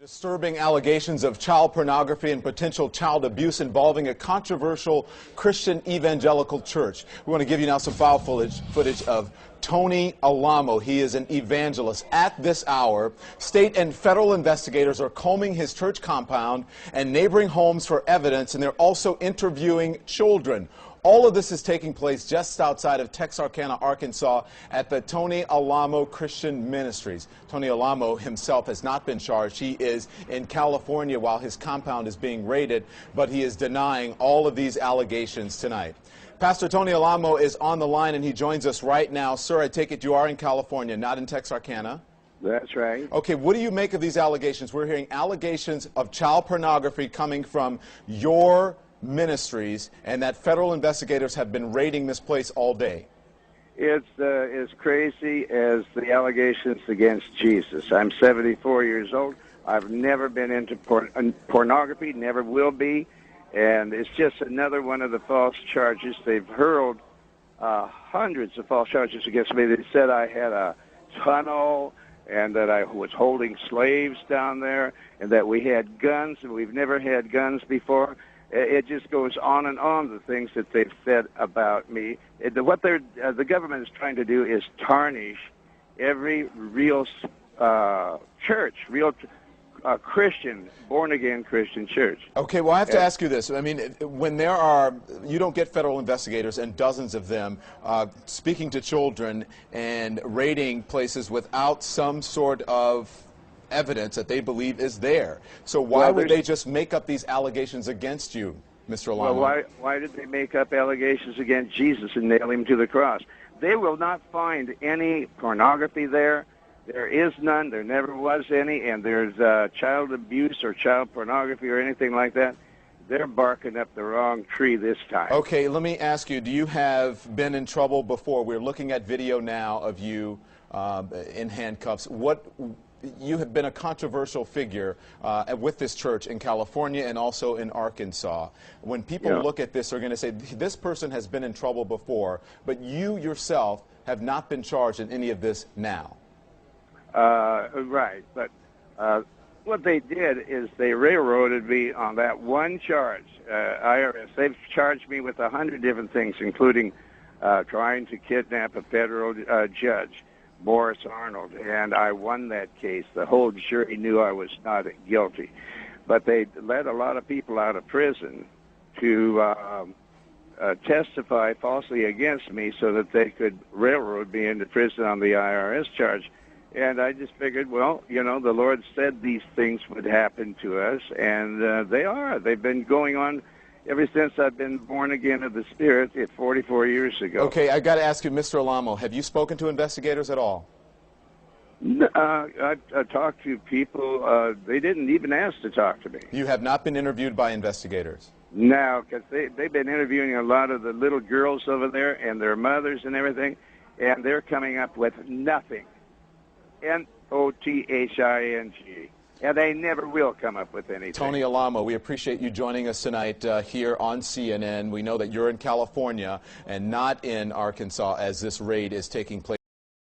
Disturbing allegations of child pornography and potential child abuse involving a controversial Christian evangelical church. We want to give you now some file footage of Tony Alamo. He is an evangelist. At this hour, state and federal investigators are combing his church compound and neighboring homes for evidence, and they're also interviewing children. All of this is taking place just outside of Texarkana, Arkansas, at the Tony Alamo Christian Ministries. Tony Alamo himself has not been charged. He is in California while his compound is being raided, but he is denying all of these allegations tonight. Pastor Tony Alamo is on the line, and he joins us right now. Sir, I take it you are in California, not in Texarkana? That's right. Okay, what do you make of these allegations? We're hearing allegations of child pornography coming from your ministries, and that federal investigators have been raiding this place all day. It's as crazy as the allegations against Jesus. I'm 74 years old. I've never been into pornography, never will be, and it's just another one of the false charges. They've hurled hundreds of false charges against me. They said I had a tunnel and that I was holding slaves down there and that we had guns, and we've never had guns before. It just goes on and on, the things that they've said about me. What the government is trying to do is tarnish every real church, real Christian, born-again Christian church. Okay, well, I have to ask you this. I mean, when there are, you don't get federal investigators and dozens of them speaking to children and raiding places without some sort of evidence that they believe is there. So why would they just make up these allegations against you, Mr. Alamo? Well, why did they make up allegations against Jesus and nail him to the cross? They will not find any pornography there. There is none. There never was any. And there's child abuse or child pornography or anything like that. They're barking up the wrong tree this time. Okay, let me ask you, do you have been in trouble before? We're looking at video now of you in handcuffs. You have been a controversial figure with this church in California and also in Arkansas. When people look at this, they're going to say, this person has been in trouble before, but you yourself have not been charged in any of this now. Right, but what they did is they railroaded me on that one charge. IRS, they've charged me with 100 different things, including trying to kidnap a federal judge, Morris Arnold, and I won that case. The whole jury knew I was not guilty. But they let a lot of people out of prison to testify falsely against me so that they could railroad me into prison on the IRS charge. And I just figured, well, you know, the Lord said these things would happen to us, and they are. They've been going on ever since I've been born again of the Spirit 44 years ago. Okay, I got to ask you, Mr. Alamo, have you spoken to investigators at all? No, I talked to people. They didn't even ask to talk to me. You have not been interviewed by investigators? No, because they've been interviewing a lot of the little girls over there and their mothers and everything, and they're coming up with nothing. N-O-T-H-I-N-G. And they never will come up with anything. Tony Alamo, we appreciate you joining us tonight here on CNN. We know that you're in California and not in Arkansas as this raid is taking place.